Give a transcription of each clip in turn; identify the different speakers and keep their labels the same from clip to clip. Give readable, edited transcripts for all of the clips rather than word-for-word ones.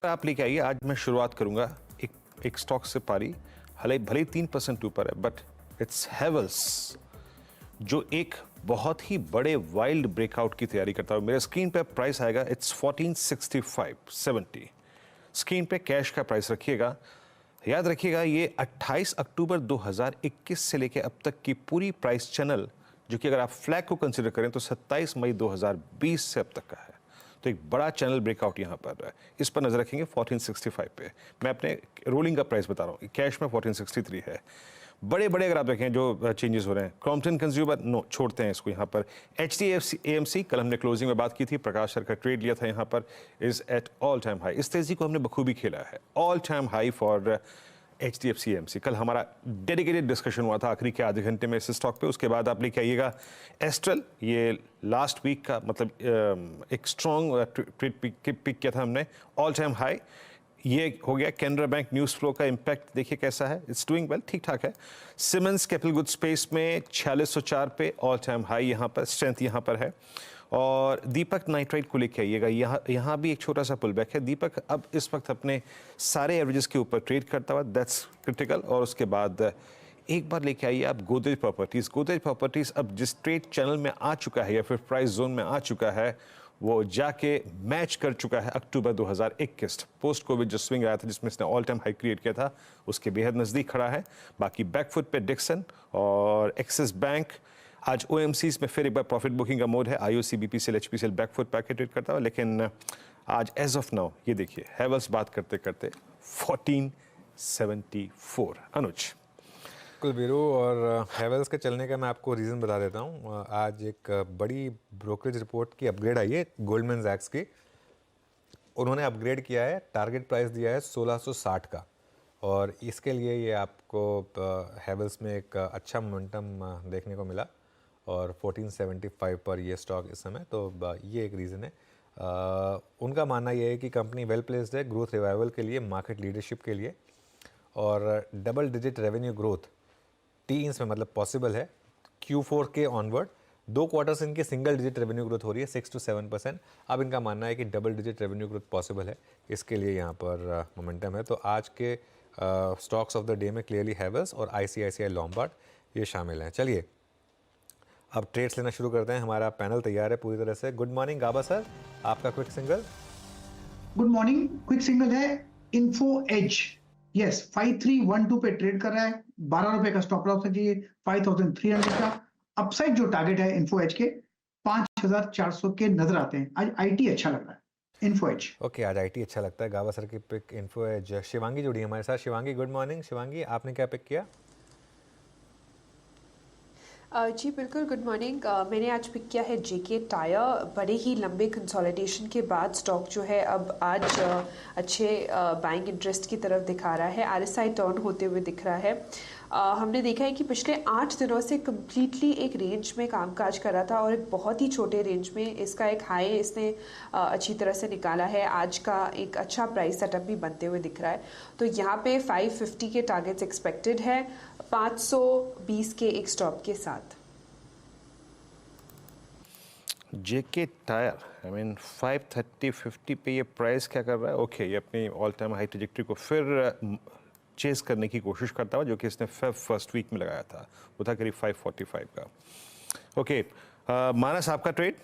Speaker 1: आप लेके आइए। आज मैं शुरुआत करूंगा एक स्टॉक से पारी, भले भले 3% ऊपर है, बट इट्स हैवेल्स, जो एक बहुत ही बड़े वाइल्ड ब्रेकआउट की तैयारी करता है। मेरे स्क्रीन पे प्राइस आएगा, इट्स 1465.70। स्क्रीन पे कैश का प्राइस रखिएगा। याद रखिएगा, ये 28 अक्टूबर 2021 से लेकर अब तक की पूरी प्राइस चैनल, जो कि अगर आप फ्लैग को कंसिडर करें तो 27 मई 2020 से अब तक का है। तो एक बड़ा चैनल ब्रेकआउट यहाँ पर है, इस पर नजर रखेंगे 1465 पे। मैं अपने रोलिंग का प्राइस बता रहा हूँ, कैश में 1463 है। बड़े बड़े अगर आप देखें जो चेंजेस हो रहे हैं, क्रॉम्पटन कंज्यूमर नो छोड़ते हैं इसको। यहाँ पर HDFC AMC, कल हमने क्लोजिंग में बात की थी, प्रकाश सर का ट्रेड लिया था, यहाँ पर is at all time high. इस तेजी को हमने बखूबी खेला है, all time high for HDFC AMC। कल हमारा डेडिकेटेड डिस्कशन हुआ था आखिरी के आधे घंटे में इस स्टॉक पे। उसके बाद आप लेके आइएगा एस्ट्रल, ये लास्ट वीक का मतलब एक स्ट्रॉन्ग ट्रेड पिक किया था हमने, ऑल टाइम हाई। ये हो गया कैनरा बैंक न्यूज़ फ्लो का इम्पैक्ट, देखिए कैसा है, इट्स डूइंग वेल, ठीक ठाक है। सिमंस कैपिटल गुड स्पेस में 4604 पे ऑल टाइम हाई, यहाँ पर स्ट्रेंथ यहाँ पर है। और दीपक नाइट्राइट को लेके आइएगा, यहाँ भी एक छोटा सा पुल बैक है। दीपक अब इस वक्त अपने सारे एवरेजेस के ऊपर ट्रेड करता हुआ, दैट्स क्रिटिकल। और उसके बाद एक बार लेके आइए आप गोदरेज प्रॉपर्टीज़। गोदरेज प्रॉपर्टीज़ अब जिस ट्रेड चैनल में आ चुका है या फिर प्राइस जोन में आ चुका है, वो जाके मैच कर चुका है अक्टूबर 2021 पोस्ट कोविड जो स्विंग आया था, जिसमें इसने ऑल टाइम हाई क्रिएट किया था, उसके बेहद नज़दीक खड़ा है। बाकी बैकफुट पे डिक्सन और एक्सिस बैंक। आज OMCs में फिर एक बार प्रॉफिट बुकिंग का मोड है। IOC BPCL HPCL बैकफुट पैकेट ट्रेड करता है, लेकिन आज एज ऑफ नाउ ये देखिए हैवेल्स बात करते करते 1474। अनुज
Speaker 2: कुलवीरू और हैवेल्स के चलने का मैं आपको रीज़न बता देता हूँ। आज एक बड़ी ब्रोकरेज रिपोर्ट की अपग्रेड आई है गोल्डमैन सैक्स की। उन्होंने अपग्रेड किया है, टारगेट प्राइस दिया है 1660 का, और इसके लिए ये आपको हैवेल्स में एक अच्छा मोमेंटम देखने को मिला, और 1475 पर ये स्टॉक इस समय, तो ये एक रीज़न है। उनका मानना ये है कि कंपनी वेल प्लेस्ड है ग्रोथ रिवाइवल के लिए, मार्केट लीडरशिप के लिए, और double digit revenue growth teens में मतलब पॉसिबल है। Q4 के ऑनवर्ड 2 क्वार्टर्स इनके सिंगल डिजिट रेवेन्यू ग्रोथ हो रही है 6 to 7%। अब इनका मानना है कि double digit revenue growth possible है, इसके लिए यहाँ पर मोमेंटम है। तो आज के स्टॉक्स ऑफ द डे में क्लियरली हैवेल्स और ICICI लॉम्बार्ड ये शामिल हैं। चलिए अब ट्रेड्स लेना शुरू करते हैं। हमारा पैनल तैयार है पूरी तरह से। गुड मॉर्निंग गाबा सर, आपका quick single.
Speaker 3: Good morning, quick single है इन्फो एज। यस, 5312 पे ट्रेड कर रहा है, 12 रुपए का स्टॉप लॉस है, 5300 का। अपसाइड जो टारगेट है इन्फो एज के 5400 के नजर आते हैं। आज IT अच्छा लग रहा है इन्फो एज।
Speaker 2: ओके, आज IT अच्छा लगता है। गाबा सर की पिक इन्फो एज। शिवांगी जुड़ी हमारे साथ। Shivangi good morning. शिवांगी, आपने क्या पिक किया?
Speaker 4: जी बिल्कुल, गुड मॉर्निंग। मैंने आज पिक किया है JK टायर। बड़े ही लंबे कंसोलिडेशन के बाद स्टॉक जो है अब आज अच्छे बाइंग इंटरेस्ट की तरफ दिखा रहा है। RSI टर्न होते हुए दिख रहा है। हमने देखा है कि पिछले 8 दिनों से कम्प्लीटली एक रेंज में कामकाज कर रहा था, और एक बहुत ही छोटे रेंज में इसका एक हाई इसने अच्छी तरह से निकाला है। आज का एक अच्छा प्राइस सेटअप भी बनते हुए दिख रहा है। तो यहाँ पे 550 के टारगेट्स एक्सपेक्टेड है, 520 के एक स्टॉप के साथ।
Speaker 1: JK टायर, आई मीन 530-50 पे ये प्राइस क्या कर रहा है? ओके, ये अपनी ऑल टाइम हाई ट्रैजेक्टरी को फिर चेस करने की कोशिश करता हुआ, जो कि इसने फर्स्ट वीक में लगाया था, वो था करीब 545 का। ओके, मानस आपका trade?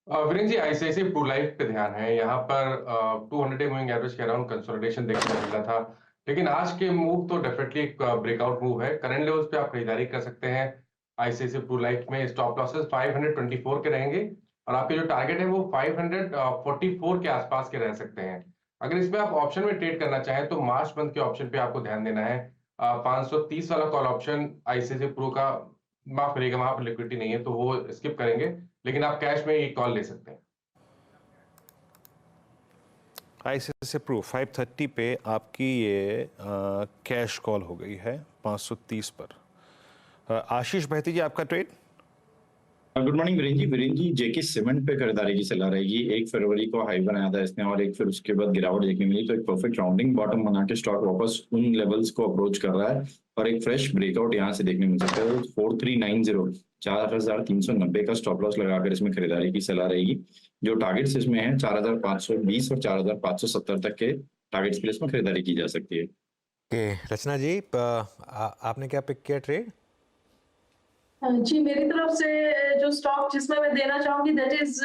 Speaker 5: Virendra ji, ICICI Pru life पे ध्यान है। यहाँ पर 200 मूविंग एवरेज के अराउंड कंसोलिडेशन देखने को मिला था, लेकिन आज के मूव तो डेफिनेटली एक ब्रेकआउट मूव है। करंट लेवल्स पे आप खरीदारी कर सकते हैं। ICICI प्रू लाइफ में स्टॉप लॉसेस 524 के रहेंगे, और आपके जो टारगेट है वो 544 के आसपास के रह सकते हैं। अगर इसमें आप ऑप्शन में ट्रेड करना चाहें तो मार्च मंथ के ऑप्शन पे आपको ध्यान देना है। 530 वाला कॉल ऑप्शन ICICI प्रू का, माफ करिएगा, वहां पर लिक्विडिटी नहीं है तो वो स्किप करेंगे, लेकिन आप कैश में ये कॉल ले सकते हैं।
Speaker 1: ICICI प्रू 530 पे आपकी ये कैश कॉल हो गई है 530 पर। आशीष बहती जी, आपका ट्रेड?
Speaker 6: गुड मॉर्निंग वीरेन जी जेके सीमेंट पे खरीदारी की सलाह रहेगी। 1 फरवरी को हाई बनाया था इसने और फिर उसके बाद गिरावट देखने मिली, तो एक परफेक्ट राउंडिंग बॉटम बना के स्टॉक वापस उन लेवल्स को अप्रोच कर रहा है और एक फ्रेश ब्रेकआउट यहाँ से देखने मिल सकता है। 4390 4390 का स्टॉप लॉस लगाकर इसमें खरीदारी की सलाह रहेगी। जो टारगेट्स इसमें है 4520 और 4570 तक के टारगेट्स के लिए इसमें खरीदारी की जा सकती है।
Speaker 2: ओके रचना जी, आपने क्या पिक किया ट्रेड?
Speaker 7: जी मेरी तरफ से जो स्टॉक जिसमें मैं देना चाहूंगी दैट इज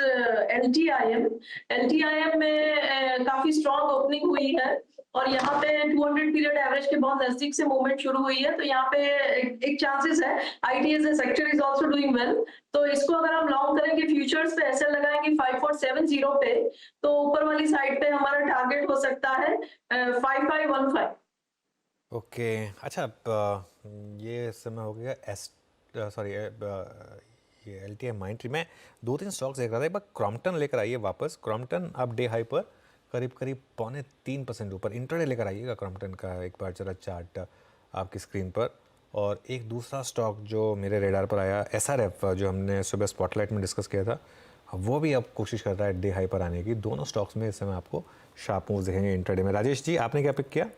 Speaker 7: LTIM। LTIM में काफी स्ट्रॉन्ग ओपनिंग हुई है और यहाँ पे 200 पीरियड एवरेज के बहुत नजदीक से मूवमेंट शुरू हुई है, तो यहाँ पे एक चांसेस है IT as a sector is also doing well. तो इसको अगर हम लॉन्ग करेंगे फ्यूचर्स पे SL लगाएंगे 5470 पे, तो ऊपर वाली साइड पे हमारा टारगेट हो सकता है 5515।
Speaker 2: ओके अच्छा, ये इस समय हो गया सॉरी ये LTI माइंट्री में 2-3 स्टॉक्स देख रहा था। एक बार क्रॉम्पटन लेकर आइए वापस। क्रॉम्पटन अब डे हाई पर करीब 3.25% ऊपर। इंट्राडे लेकर आइएगा क्रॉम्पटन का एक बार जरा चार्ट आपकी स्क्रीन पर। और एक दूसरा स्टॉक जो मेरे रेडार पर आया SRF, जो हमने सुबह स्पॉटलाइट में डिस्कस किया था, वो भी अब कोशिश कर रहा है डे हाई पर आने की। दोनों स्टॉक्स में इस समय आपको शार्प मूव्स देखेंगे इंट्राडे में। राजेश जी आपने क्या पिक किया?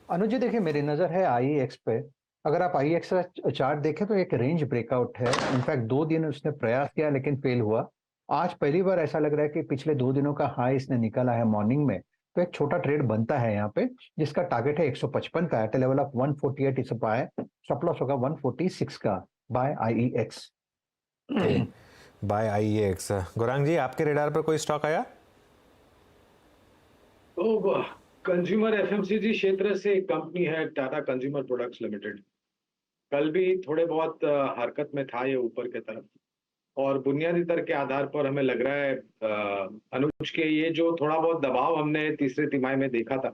Speaker 8: अनुज जी देखिए, मेरी नज़र है IEX पे। अगर आप IEX का चार्ट देखें तो एक रेंज ब्रेकआउट है। इनफैक्ट 2 दिन उसने प्रयास किया लेकिन फेल हुआ। आज पहली बार ऐसा लग रहा है कि पिछले 2 दिनों का हाई इसने निकाला है मॉर्निंग में, तो एक छोटा ट्रेड बनता है यहाँ पे, जिसका टारगेट है 155 का एट लेवल ऑफ 148 इस बाय। स्टॉप लॉस होगा 146 का buy IEX।
Speaker 2: Buy IEX। Gaurang ji आपके रेडार पर कोई स्टॉक आया?
Speaker 9: कंज्यूमर FMCG क्षेत्र से एक कंपनी है टाटा कंज्यूमर प्रोडक्ट्स लिमिटेड। कल भी थोड़े बहुत हरकत में था ये ऊपर की तरफ, और बुनियादी तर्क के आधार पर हमें लग रहा है अनुज के ये जो थोड़ा बहुत दबाव हमने तीसरे तिमाही में देखा था,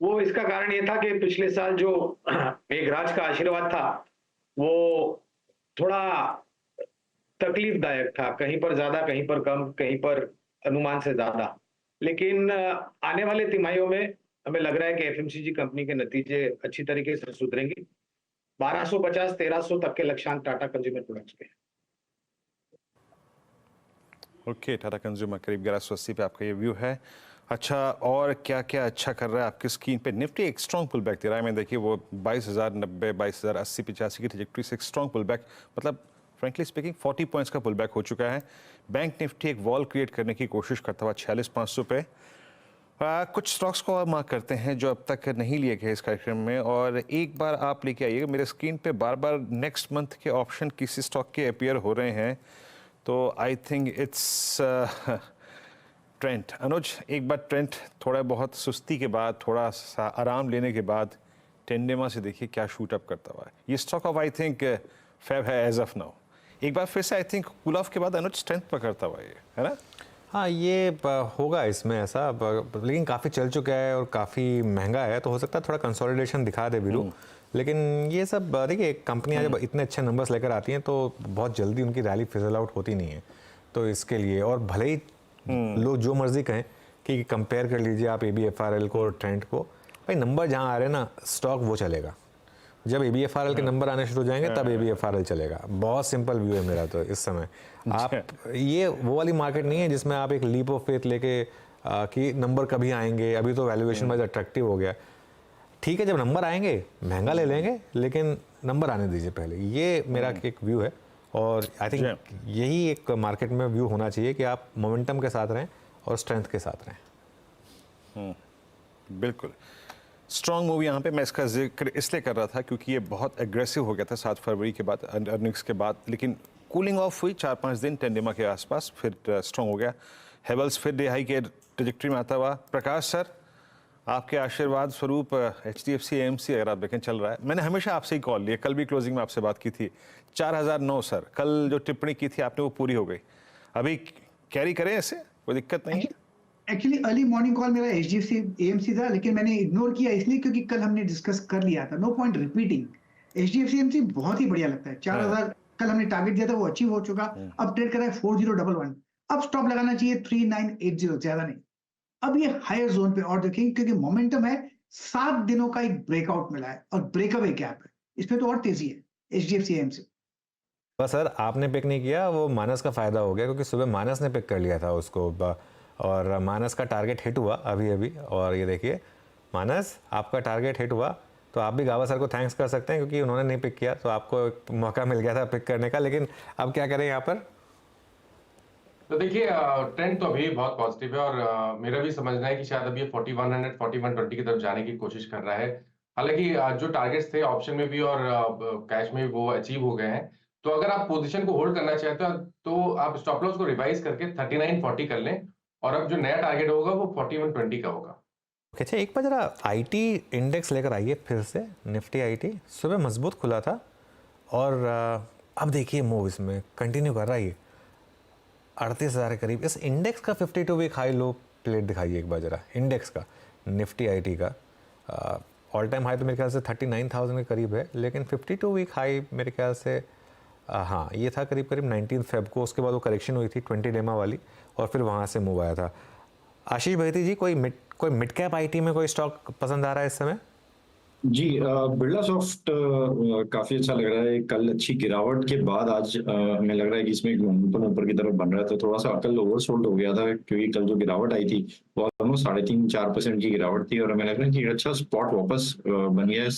Speaker 9: वो इसका कारण ये था कि पिछले साल जो मेघराज का आशीर्वाद था वो थोड़ा तकलीफदायक था, कहीं पर ज्यादा कहीं पर कम, कहीं पर अनुमान से ज्यादा। लेकिन आने वाले तिमाहियों में हमें लग रहा है कि FMCG कंपनी के नतीजे अच्छी तरीके से सुधरेंगे। 1250-1300 तक के लक्ष्यांक टाटा कंज्यूमर प्रोडक्ट्स के।
Speaker 1: ओके टाटा कंज्यूमर करीब 1180 पे आपका ये व्यू है। अच्छा, और क्या क्या अच्छा कर रहा है आपकी स्क्रीन पे? निफ्टी एक स्ट्रॉन्ग पुल बैक दे रहा है। मैं देखिए वो 22,090, 22,080, 85 की ट्रैजेक्टरी से एक स्ट्रॉन्ग पुल बैक, मतलब फ्रेंकली स्पीकिंग 40 पॉइंट्स का पुल बैक हो चुका है। बैंक निफ्टी एक वॉल क्रिएट करने की कोशिश करता हुआ 46,500 पे। कुछ स्टॉक्स को आप मार्क करते हैं जो अब तक नहीं लिए गए इस कार्यक्रम में, और एक बार आप लेके आइएगा। मेरे स्क्रीन पे बार बार नेक्स्ट मंथ के ऑप्शन किसी स्टॉक के अपीयर हो रहे हैं, तो आई थिंक इट्स ट्रेंड। अनुज एक बार ट्रेंड थोड़ा बहुत सुस्ती के बाद, थोड़ा सा आराम लेने के बाद टेंडेमा से देखिए क्या शूट अप करता हुआ है ये stock. Of I think Feb है एज ऑफ नाउ। एक बार फिर से आई थिंक कूल ऑफ के बाद अनुज स्ट्रेंथ पकड़ता हुआ ये है ना।
Speaker 2: हाँ ये होगा इसमें ऐसा, लेकिन काफ़ी चल चुका है और काफ़ी महंगा है, तो हो सकता है थोड़ा कंसोलिडेशन दिखा दे बिलू। लेकिन ये सब देखिए, कंपनियां जब इतने अच्छे नंबर्स लेकर आती हैं तो बहुत जल्दी उनकी रैली फिजल आउट होती नहीं है। तो इसके लिए, और भले ही लोग जो मर्जी कहें कि कंपेयर कर लीजिए आप ABFRL को और ट्रेंड को, भाई नंबर जहाँ आ रहे हैं ना, स्टॉक वो चलेगा। जब ABFRL के नंबर आने शुरू हो जाएंगे तब ABFRL चलेगा। बहुत सिंपल व्यू है मेरा तो इस समय। आप ये वो वाली मार्केट नहीं है जिसमें आप एक लीप ऑफ फेथ लेके कि नंबर कभी आएंगे। अभी तो वैल्यूएशन वाइज अट्रैक्टिव हो गया। ठीक है, जब नंबर आएंगे महंगा ले लेंगे, लेकिन नंबर आने दीजिए पहले। ये मेरा एक व्यू है, और आई थिंक यही एक मार्केट में व्यू होना चाहिए कि आप मोमेंटम के साथ रहें और स्ट्रेंथ के साथ रहें।
Speaker 1: बिल्कुल स्ट्रॉन्ग मूव। यहाँ पे मैं इसका जिक्र इसलिए कर रहा था क्योंकि ये बहुत एग्रेसिव हो गया था 7 फरवरी के बाद, अर्निंग्स के बाद, लेकिन कूलिंग ऑफ हुई 4-5 दिन टेंडेमा के आसपास, फिर स्ट्रॉन्ग हो गया। हेवल्स फिर डे हाई के ट्रैजेक्टरी में आता हुआ। प्रकाश सर, आपके आशीर्वाद स्वरूप HDFC AMC अगर आप देखें चल रहा है। मैंने हमेशा आपसे ही कॉल लिया, कल भी क्लोजिंग में आपसे बात की थी। 4009 सर, कल जो टिप्पणी की थी आपने वो पूरी हो गई। अभी कैरी करें ऐसे, कोई दिक्कत नहीं है?
Speaker 3: एक्चुअली अर्ली मॉर्निंग कॉल मेरा HDFC AMC था, लेकिन मैंने इग्नोर किया इसलिए क्योंकि कल हमने डिस्कस कर लिया था। No point repeating. HDFC AMC बहुत ही बढ़िया लगता है। 4000 कल हमने टारगेट दिया था, वो अचीव हो चुका। अब ट्रेड कर रहा है 4011। अब स्टॉप लगाना चाहिए 3980, ज्यादा नहीं। अब ये हायर जोन पे और देखेंगे क्योंकि मोमेंटम है। 7 दिनों का एक ब्रेकआउट मिला है और ब्रेकअवे गैप है, इसमें तो और तेजी है HDFC AMC।
Speaker 2: बस सर आपने पिक नहीं किया, वो मानस का फ़ायदा हो गया क्योंकि सुबह मानस ने पिक कर लिया था उसको और मानस का टारगेट हिट हुआ अभी अभी। और ये देखिए मानस आपका टारगेट हिट हुआ, तो आप भी गावा सर को थैंक्स कर सकते हैं क्योंकि उन्होंने नहीं पिक किया तो आपको एक मौका मिल गया था पिक करने का। लेकिन अब क्या करें यहाँ पर?
Speaker 5: तो देखिए ट्रेंड तो अभी बहुत पॉजिटिव है और मेरा भी समझना है कि शायद अभी ये 4100 4120 की तरफ जाने की कोशिश कर रहा है। हालांकि जो टारगेट्स थे ऑप्शन में भी और कैश में भी वो अचीव हो गए हैं। तो अगर आप पोजीशन को होल्ड करना चाहते हो तो आप स्टॉप लॉस को रिवाइज करके 3940 कर लें और अब जो नया टारगेट होगा वो 4120 का होगा।
Speaker 2: अच्छा एक बार जरा आईटी इंडेक्स लेकर आइए फिर से। निफ्टी आईटी सुबह मजबूत खुला था और अब देखिए मूव इसमें कंटिन्यू कर रहा है, 38,000 के करीब। इस इंडेक्स का 52 वीक हाई लो प्लेट दिखाइए एक बार जरा, इंडेक्स का निफ्टी आईटी का। ऑल टाइम हाई तो मेरे ख्याल से 39,000 के करीब है, लेकिन 52 वीक हाई मेरे ख्याल से हाँ ये था करीब करीब 19 फेब को। उसके बाद वो करेक्शन हुई थी 20 डेमा वाली और फिर वहाँ से मूव आया था। आशीष भैती जी कोई मिड कैप आईटी में कोई स्टॉक पसंद आ रहा है इस समय?
Speaker 6: जी बिरला सॉफ्ट काफी अच्छा लग रहा है। कल अच्छी गिरावट के बाद आज हमें लग रहा है कि इसमें एक मोमेंटम ऊपर की तरफ बन रहा है। तो थोड़ा सा कल ओवरसोल्ड हो गया था क्योंकि कल जो गिरावट आई थी वो ऑलमोस्ट 3.5-4% की गिरावट थी और हमें लग रहा है कि अच्छा स्पॉट वापस बन गया है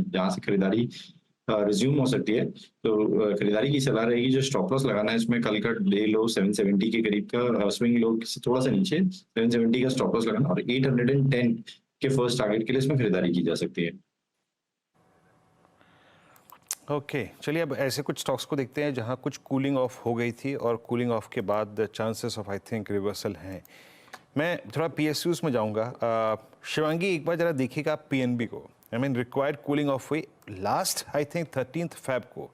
Speaker 6: जहाँ से खरीदारी रिज्यूम हो सकती है। तो खरीदारी की सलाह रहेगी। जो स्टॉप लॉस लगाना है इसमें कल का डे लो 770 के करीब का, स्विंग लो से थोड़ा सा नीचे 770 का स्टॉप लॉस लगाना और 810 के फर्स्ट टारगेट के लिए इसमें खरीदारी की जा सकती है।
Speaker 1: ओके चलिए अब ऐसे कुछ स्टॉक्स को देखते हैं जहां कुछ कूलिंग ऑफ हो गई थी और कूलिंग ऑफ के बाद chances of I think reversal हैं। मैं थोड़ा पीएसयूज में जाऊंगा। शिवांगी एक बार जरा देखिएगा पीएनबी को। I mean required cooling of हुई लास्ट आई थिंक 13 फेब को,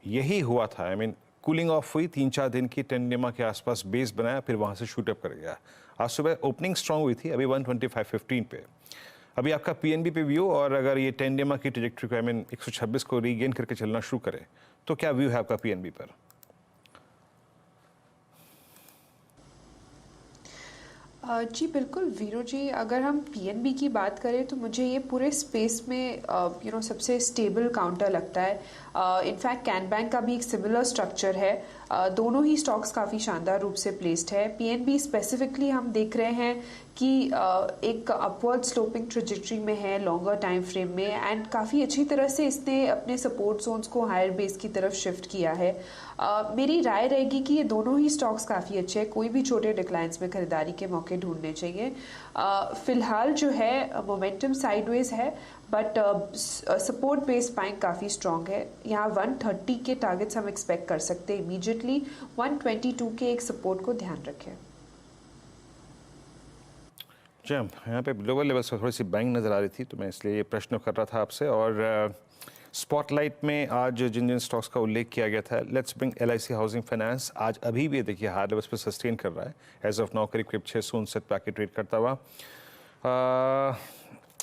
Speaker 1: यही हुआ था। आई मीन कूलिंग ऑफ हुई 3-4 दिन की, 10 डेमा के आसपास बेस बनाया, फिर वहाँ से शूट अप कर गया। आज सुबह ओपनिंग स्ट्रांग हुई थी, अभी 125.15 पे। अभी आपका पीएनबी पे व्यू, और अगर ये 10 डेमा की ट्रेजेक्टरी को आई मीन 126 को रीगेन करके चलना शुरू करे तो क्या व्यू है आपका पीएनबी पर?
Speaker 4: जी बिल्कुल वीरू जी, अगर हम पीएनबी की बात करें तो मुझे ये पूरे स्पेस में सबसे स्टेबल काउंटर लगता है। इनफैक्ट कैन बैंक का भी एक सिमिलर स्ट्रक्चर है। दोनों ही स्टॉक्स काफ़ी शानदार रूप से प्लेस्ड है। पीएनबी स्पेसिफिकली हम देख रहे हैं कि एक अपवर्ड स्लोपिंग ट्रेजेक्टरी में है लॉन्गर टाइम फ्रेम में, एंड काफ़ी अच्छी तरह से इसने अपने सपोर्ट जोन्स को हायर बेस की तरफ शिफ्ट किया है। मेरी राय रहेगी कि ये दोनों ही स्टॉक्स काफ़ी अच्छे हैं, कोई भी छोटे डिक्लाइंस में खरीदारी के मौके ढूंढने चाहिए। फिलहाल जो है मोमेंटम साइडवेज है, बट सपोर्ट बेस्ड बाइंग काफ़ी स्ट्रॉन्ग है। यहाँ 130 के टारगेट्स हम एक्सपेक्ट कर सकते हैं इमीडिएटली। 122 के एक सपोर्ट को ध्यान रखें।
Speaker 1: जी यहाँ पे ग्लोबल लेवल से थोड़ी सी बैंक नज़र आ रही थी तो मैं इसलिए ये प्रश्न कर रहा था आपसे। और स्पॉटलाइट में आज जिन जिन स्टॉक्स का उल्लेख किया गया था, let's bring LIC housing finance. आज अभी भी देखिए हाई लेवल्स पे सस्टेन कर रहा है, एज ऑफ नाउ करीब 659 पे ट्रेड करता हुआ।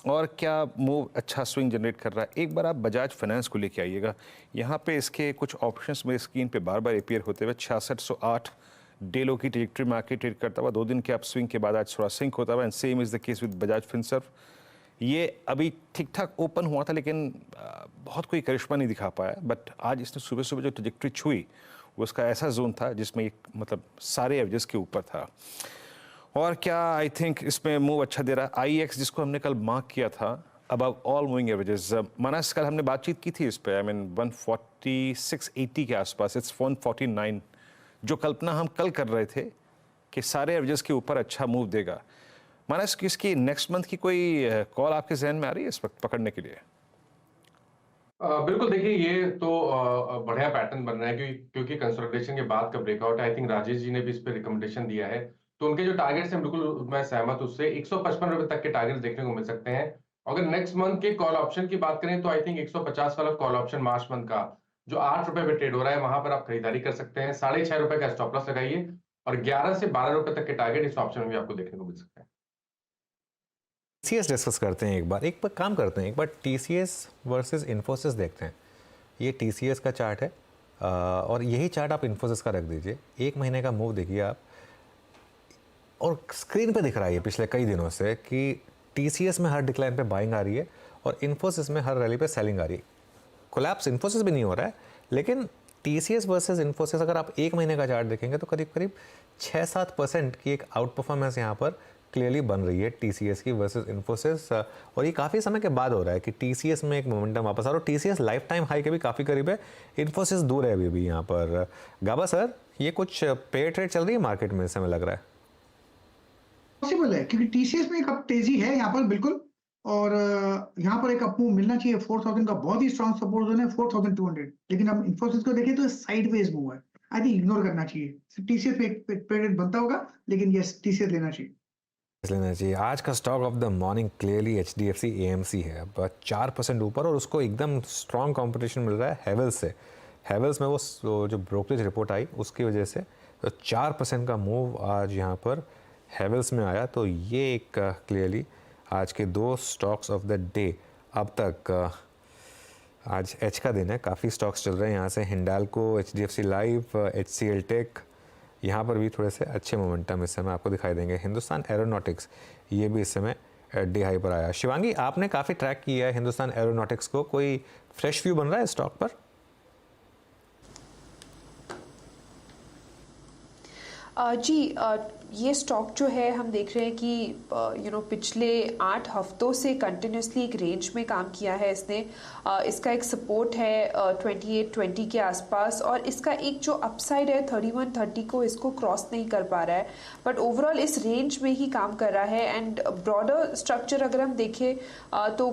Speaker 1: और क्या मूव अच्छा स्विंग जनरेट कर रहा है। एक बार आप बजाज फाइनेंस को लेके आइएगा, यहाँ पे इसके कुछ ऑप्शंस मेरी स्क्रीन पे बार बार अपीयर होते हुए 6608 डे लो की ट्रेजेक्टरी में आके ट्रेड करता हुआ 2 दिन के अप स्विंग के बाद आज थोड़ा सिंक होता हुआ। And same is the case with Bajaj Finserv. ये अभी ठीक ठाक ओपन हुआ था लेकिन बहुत कोई करिश्मा नहीं दिखा पाया, बट आज इसने सुबह सुबह जो ट्रेजेक्टरी छुई वो उसका ऐसा जोन था जिसमें एक मतलब सारे एवरेज के ऊपर था। और क्या आई थिंक इसमें मूव अच्छा दे रहा है। आईएक्स जिसको हमने कल मार्क किया था अबव ऑल मूविंग एवरेजेस, मानस कल हमने बातचीत की थी इस पर, आई मीन 146.80 के आसपास, इट्स 149। जो कल्पना हम कल कर रहे थे कि सारे एवरेजेस के ऊपर अच्छा मूव देगा, मानस इसकी नेक्स्ट मंथ की कोई कॉल आपके जहन में आ रही है इस वक्त पकड़ने के लिए?
Speaker 5: बिल्कुल देखिए ये तो बढ़िया पैटर्न बन रहा है क्योंकि कंसोलिडेशन के बाद का ब्रेकआउट है। आई थिंक राजेश जी ने भी इस पे रिकमेंडेशन दिया है, तो उनके जो टारगेट्स हैं बिल्कुल मैं सहमत उससे। 155 रुपए तक के टारगेट्स देखने को मिल सकते हैं। अगर नेक्स्ट मंथ के कॉल ऑप्शन की बात करें तो आई थिंक 150 वाला कॉल ऑप्शन मार्च मंथ का जो 8 रुपए पे ट्रेड हो रहा है वहां पर आप खरीदारी कर सकते हैं। 6.5 रुपए का स्टॉप लॉस लगाइए और 11 से 12 रुपए तक के टारगेट इस ऑप्शन में भी आपको देखने को मिल सकते हैं।
Speaker 2: टीसीएस डिस्कस करते हैं एक बार काम करते हैं, एक बार टीसीएस वर्सेस इन्फोसिस देखते हैं। ये टीसीएस का चार्ट है और यही चार्ट आप इन्फोसिस का रख दीजिए। 1 महीने का मूव देखिए आप, और स्क्रीन पे दिख रहा है पिछले कई दिनों से कि टीसीएस में हर डिक्लाइन पे बाइंग आ रही है और इन्फोसिस में हर रैली पे सेलिंग आ रही है। कोलैप्स इन्फोसिस भी नहीं हो रहा है, लेकिन TCS वर्सेस इन्फोसिस अगर आप एक महीने का चार्ट देखेंगे तो करीब करीब 6-7% की एक आउट परफॉर्मेंस यहाँ पर क्लियरली बन रही है TCS की वर्सेस इन्फोसिस। और ये काफ़ी समय के बाद हो रहा है कि TCS में एक मोमेंटम वापस आ रहा है। TCS लाइफ टाइम हाई के भी काफ़ी करीब है, इन्फोसिस दूर है अभी भी यहाँ पर। गाबा सर, ये कुछ पेयर ट्रेड चल रही है मार्केट में इस समय लग रहा है?
Speaker 3: पॉसिबल है क्योंकि टीसीएस में एक अप तेजी है यहाँ पर बिल्कुल, और यहाँ पर एक अप मूव मिलना चाहिए। 4000 का बहुत ही स्ट्रॉन्ग सपोर्ट जोन है 4200, लेकिन हम इन्फोसिस को देखें तो साइडवेज मूव है, आई थिंक इग्नोर करना चाहिए। टीसीएस पे एक पेरेड बनता होगा, लेकिन यस टीसीएस लेना चाहिए।
Speaker 2: आज का stock of the morning clearly HDFC AMC है, अब 4% ऊपर, और उसको एकदम स्ट्रॉन्ग कंपटीशन मिल रहा है हेवल्स से। हेवल्स में वो जो ब्रोकरेज रिपोर्ट आई उसकी वजह से तो 4% का मूव आज यहाँ पर हेवल्स में आया। तो ये एक क्लियरली आज के 2 स्टॉक्स ऑफ द डे। अब तक आज एच का दिन है, काफ़ी स्टॉक्स चल रहे हैं यहाँ से। Hindalco, HDFC life, HCL tech, यहाँ पर भी थोड़े से अच्छे मोमेंटम इस समय आपको दिखाई देंगे। हिंदुस्तान एरोनॉटिक्स ये भी इस समय डे हाई पर आया। शिवांगी, आपने काफ़ी ट्रैक किया है हिंदुस्तान एरोनॉटिक्स को, कोई फ्रेश व्यू बन रहा है स्टॉक पर?
Speaker 4: जी, ये स्टॉक जो है हम देख रहे हैं कि पिछले 8 हफ्तों से कंटिन्यूसली एक रेंज में काम किया है इसने। इसका एक सपोर्ट है 2820 के आसपास, और इसका एक जो अपसाइड है 3130 को इसको क्रॉस नहीं कर पा रहा है, बट ओवरऑल इस रेंज में ही काम कर रहा है। एंड ब्रॉडर स्ट्रक्चर अगर हम देखें तो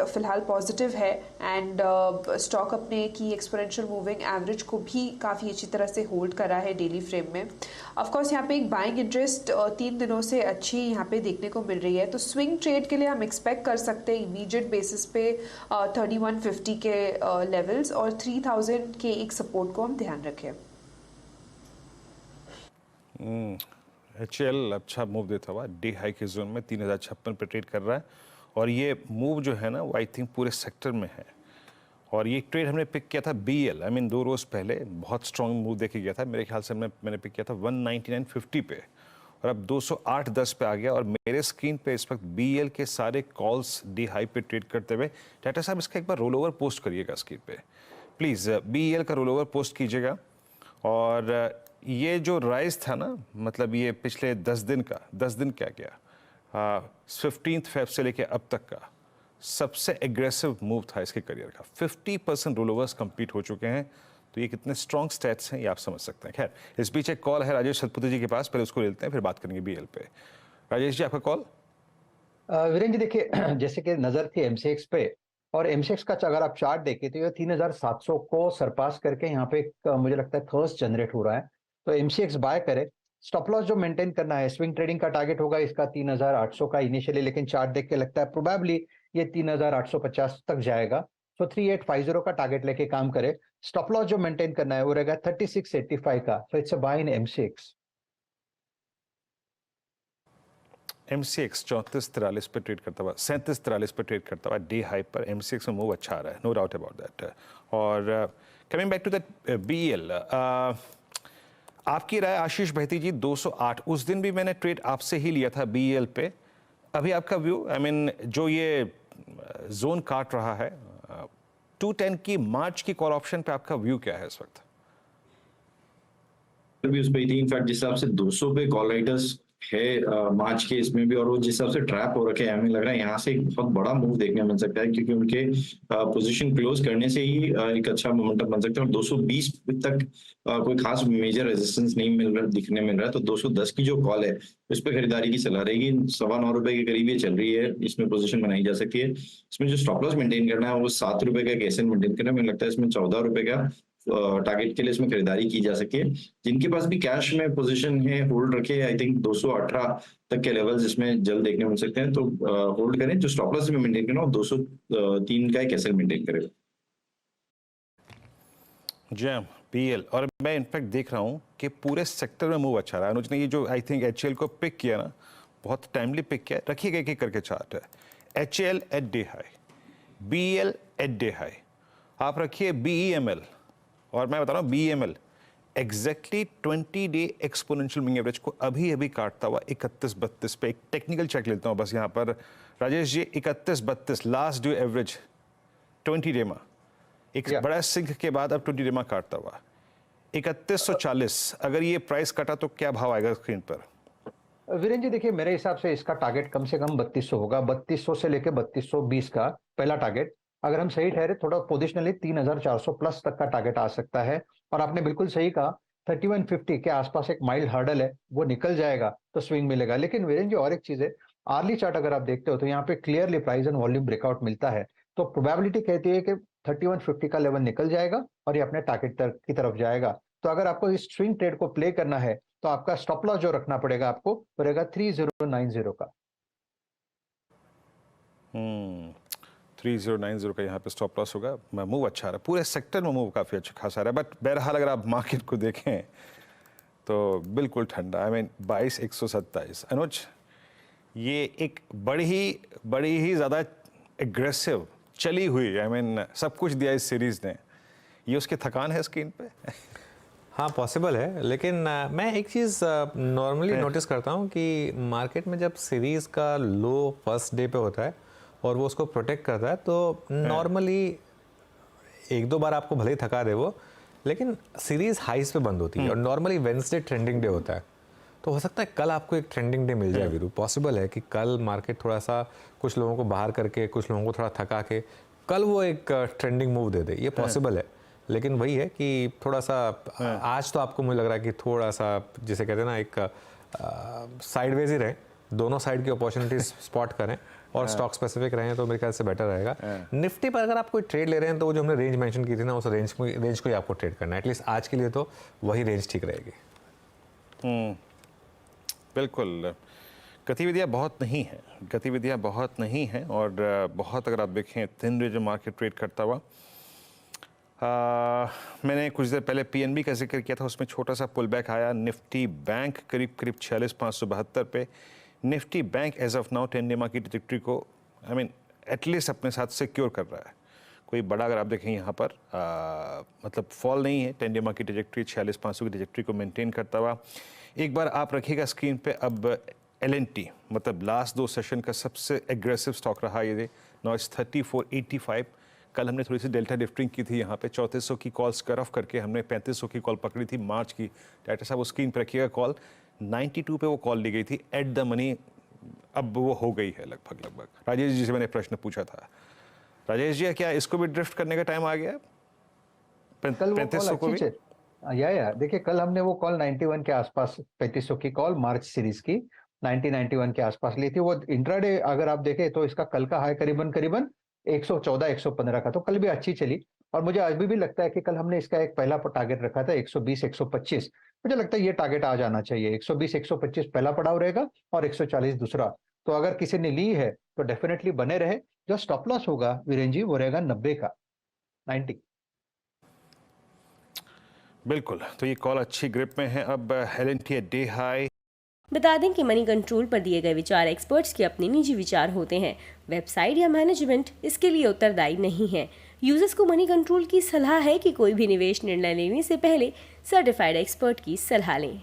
Speaker 4: फिलहाल पॉजिटिव है, एंड स्टॉक अपने की एक्सपोनेंशियल मूविंग एवरेज को भी काफ़ी अच्छी तरह से होल्ड कर रहा है डेली फ्रेम में। ऑफकोर्स यहाँ पे एक बाइंग इंटरेस्ट 3 दिनों से अच्छी यहाँ पे देखने को मिल रही है, तो स्विंग ट्रेड के लिए हम एक्सपेक्ट कर सकते हैं इमीडिएट बेसिस पे 3150 के लेवल्स और 3000 के एक सपोर्ट को हम ध्यान रखें।
Speaker 1: HCL अच्छा मूव देता हुआ डे हाई के जोन में 3056 पे ट्रेड कर रहा है, और ये मूव जो है ना वो आई थिंक पूरे सेक्टर में है। और ये ट्रेड हमने पिक किया था BL, आई मीन 2 रोज़ पहले बहुत स्ट्रॉन्ग मूव देके गया था, मेरे ख्याल से मैंने पिक किया था 199.50 पे, और अब 208.10 पे आ गया। और मेरे स्क्रीन पे इस वक्त BL के सारे कॉल्स डे हाई पे ट्रेड करते हुए। टाटा साहब, इसका एक बार रोल ओवर पोस्ट करिएगा स्क्रीन पे प्लीज़, BL का रोल ओवर पोस्ट कीजिएगा। और ये जो राइज था ना, मतलब ये पिछले 10 दिन क्या गया 15 फेब से लेके अब तक का सबसे एग्रेसिव मूव था इसके करियर का। 50% रोल ओवर्स कंप्लीट हो चुके हैं, तो ये कितने स्ट्रॉन्ग स्टैट्स हैं ये आप समझ सकते हैं। खैर, इस बीच एक कॉल है राजेश सतपुते जी के पास, पहले उसको लेते हैं फिर बात करेंगे BL पे। राजेश जी, आपका कॉल।
Speaker 8: वीरेंद्र जी, देखिए जैसे कि नजर थी MCX पे, और MCX का अगर आप चार्ट देखें तो ये 3700 को सरपास करके यहाँ पे मुझे लगता है थर्स्ट जनरेट हो रहा है, तो MCX बाय करे। स्टॉप लॉस जो मेंटेन करना है, स्विंग ट्रेडिंग का टारगेट होगा इसका 3800 का इनिशियली, लेकिन चार्ट देख के लगता है प्रोबेबली ये 3850 तक जाएगा, तो 3850 का टारगेट लेके काम करे। स्टॉप लॉस जो मेंटेन करना है वो रहेगा 3685 का, so it's a buy in MCX।
Speaker 1: MCX 3443 पे ट्रेड करता हुआ, 3743 पे ट्रेड करता हुआ डे हाई पर MCX में मूव अच्छा आ रहा है, नो डाउट अबाउट दैट। और coming back to that BL, आपकी राय आशीष बहती जी 208, उस दिन भी मैंने ट्रेड आपसे ही लिया था BL पे, अभी आपका व्यू, आई मीन जो ये जोन काट रहा है 210 की मार्च की कॉल ऑप्शन पे आपका व्यू क्या है इस वक्त?
Speaker 6: भी उस पे थी इनफैक्ट जिस हिसाब से 200 पे कॉल राइटर्स है मार्च के इसमें भी, और वो जिस हिसाब से ट्रैप हो रखे हैं, हमें लग रहा है यहाँ से एक बहुत बड़ा मूव देखने मिल सकता है, क्योंकि उनके पोजीशन क्लोज करने से ही एक अच्छा मोमेंटम बन सकता है। और 220 तक कोई खास मेजर रेजिस्टेंस नहीं दिखने मिल रहा है, तो 210 की जो कॉल है उस पर खरीदारी की सलाह रहेगी। 9.25 के करीब ये चल रही है, इसमें पोजीशन बनाई जा सकती है। इसमें जो स्टॉप लॉस मेंटेन करना है वो 7 रुपए का एक SN मेंटेन करना है, मुझे लगता है इसमें 14 रुपए का टारगेट के लिए इसमें खरीदारी की जा सकती है। जिनके पास भी कैश में पोजीशन है होल्ड रखे, आई थिंक 218 तक के लेवल्स इसमें जल्द देखने मिल सकते हैं, तो होल्ड करें। जो स्टॉप लॉस में मेंटेन करना और 203 का एक SL मेंटेन करें।
Speaker 1: जैम BL, और मैं इनफैक्ट देख रहा हूँ कि पूरे सेक्टर में मूव अच्छा रहा है। अनुज ने ये जो आई थिंक HCL को पिक किया ना, बहुत टाइमली पिक किया, रखिएगा एक करके चार्ट है। HCL at day high, BL at day high, आप रखिए BEML, और मैं बता रहा हूँ BEML exactly 20 day exponential moving average को अभी काटता हुआ 31-32 पे। एक टेक्निकल चेक लेता हूँ बस यहाँ पर Rajesh ji, 31-32 last due average 20 day में एक बड़ा सिंक के बाद अब 20 डे काटता हुआ 3140, अगर ये प्राइस कटा तो क्या भाव आएगा स्क्रीन पर?
Speaker 8: वीरेंद्र जी देखिए, मेरे हिसाब से इसका टारगेट कम से कम 3200 होगा। 3200 से लेके 3220 का पहला टारगेट। अगर हम सही ठहरे थोड़ा पोजिशनली 3400 प्लस तक का टारगेट आ सकता है। और आपने बिल्कुल सही कहा, 3150 के आसपास एक माइल्ड हर्डल है, वो निकल जाएगा तो स्विंग मिलेगा। लेकिन वीरेंद्र जी और एक चीज है, आर्ली चार्ट अगर आप देखते हो तो यहाँ पे clearly price and volume breakout मिलता है, तो प्रोबेबिलिटी कहती है कि 3150 का लेवल निकल जाएगा और ये अपने टारगेट की तरफ जाएगा। तो अगर आपको इस स्विंग ट्रेड को प्ले करना है तो आपका स्टॉप लॉस जो रखना पड़ेगा आपको वो रहेगा 3090 का।
Speaker 1: 3090 का यहाँ पे स्टॉप लॉस होगा। मूव अच्छा रहा, पूरे सेक्टर में मूव काफ़ी अच्छा खासा रहा है। बट बहरहाल अगर आप मार्केट को देखें तो बिल्कुल ठंडा। I mean 22,127। अनुज, ये एक बड़ी ही ज़्यादा एग्रेसिव चली हुई, आई मीन सब कुछ दिया इस सीरीज़ ने, ये उसकी थकान है स्क्रीन पे?
Speaker 2: हाँ पॉसिबल है, लेकिन मैं एक चीज़ नॉर्मली नोटिस करता हूँ कि मार्केट में जब सीरीज़ का लो फर्स्ट डे पे होता है और वो उसको प्रोटेक्ट करता है तो नॉर्मली एक दो बार आपको भले ही थका दे वो, लेकिन सीरीज़ हाइस पे बंद होती है और नॉर्मली वेडनेसडे ट्रेंडिंग डे होता है। तो हो सकता है कल आपको एक ट्रेंडिंग डे मिल जाए वीरू। पॉसिबल है कि कल मार्केट थोड़ा सा कुछ लोगों को बाहर करके, कुछ लोगों को थोड़ा थका के कल वो एक ट्रेंडिंग मूव दे दे, ये पॉसिबल है। लेकिन वही है कि थोड़ा सा आज तो आपको मुझे लग रहा है कि थोड़ा सा जिसे कहते हैं ना, एक साइडवेज ही रहे, दोनों साइड की अपॉर्चुनिटीज स्पॉट करें और स्टॉक स्पेसिफिक रहें तो मेरे ख्याल से बेटर रहेगा। निफ्टी पर अगर आप कोई ट्रेड ले रहे हैं तो वो जो हमने रेंज मेंशन की थी ना, उस रेंज को ही आपको ट्रेड करना है। एटलीस्ट आज के लिए तो वही रेंज ठीक रहेगी।
Speaker 1: बिल्कुल, गतिविधियाँ बहुत नहीं हैं और बहुत अगर आप देखें दिन रेंज मार्केट ट्रेड करता हुआ। मैंने कुछ देर पहले पीएनबी का जिक्र किया था, उसमें छोटा सा पुल बैक आया। निफ्टी बैंक करीब 46,572 पे। Nifty bank as of now 10 day की ट्रैजेक्टरी को आई मीन एटलीस्ट अपने साथ सिक्योर कर रहा है। कोई बड़ा अगर आप देखें यहाँ पर मतलब फॉल नहीं है। 10 डे की ट्रैजेक्टरी 46,500 की ट्रैजेक्टरी को मेंटेन करता हुआ। एक बार आप रखिएगा स्क्रीन पे अब LNT, मतलब लास्ट 2 सेशन का सबसे एग्रेसिव स्टॉक रहा ये। Now it's 3485। कल हमने थोड़ी सी डेल्टा लिफ्टिंग की थी यहाँ पे, 3400 की कॉल स्क्वायर ऑफ करके हमने 3500 की कॉल पकड़ी थी मार्च की। डायरेक्टर साहब वो स्क्रीन पर रखिएगा, कॉल 92 पे वो कॉल ली गई थी एट द मनी, अब वो हो गई है लगभग। राजेश जी से मैंने प्रश्न पूछा था, राजेश जी क्या इसको भी ड्रिफ्ट करने का टाइम आ गया? 3500 को भी
Speaker 8: या देखिए, कल हमने वो कॉल 91 के आसपास, 3500 की कॉल मार्च सीरीज की 91 के आसपास ली थी। वो इंट्राडे अगर आप देखें तो इसका कल का हाई करीबन 114-115 का, तो कल भी अच्छी चली। और मुझे आज भी लगता है कि कल हमने इसका एक पहला टारगेट रखा था 120-125। मुझे लगता है ये टारगेट आ जाना चाहिए। 120-125 पहला पड़ाव रहेगा और 140 दूसरा। तो अगर किसी ने ली है तो डेफिनेटली बने रहे। जो स्टॉप लॉस होगा वीरेंद्र जी वो रहेगा 90 का, 90।
Speaker 1: बिल्कुल, तो ये कॉल अच्छी ग्रिप में है। अब LNT डे हाई।
Speaker 10: बता दें कि मनी कंट्रोल पर दिए गए विचार एक्सपर्ट्स के अपने निजी विचार होते हैं। वेबसाइट या मैनेजमेंट इसके लिए उत्तरदायी नहीं है। यूजर्स को मनी कंट्रोल की सलाह है कि कोई भी निवेश निर्णय लेने से पहले सर्टिफाइड एक्सपर्ट की सलाह लें।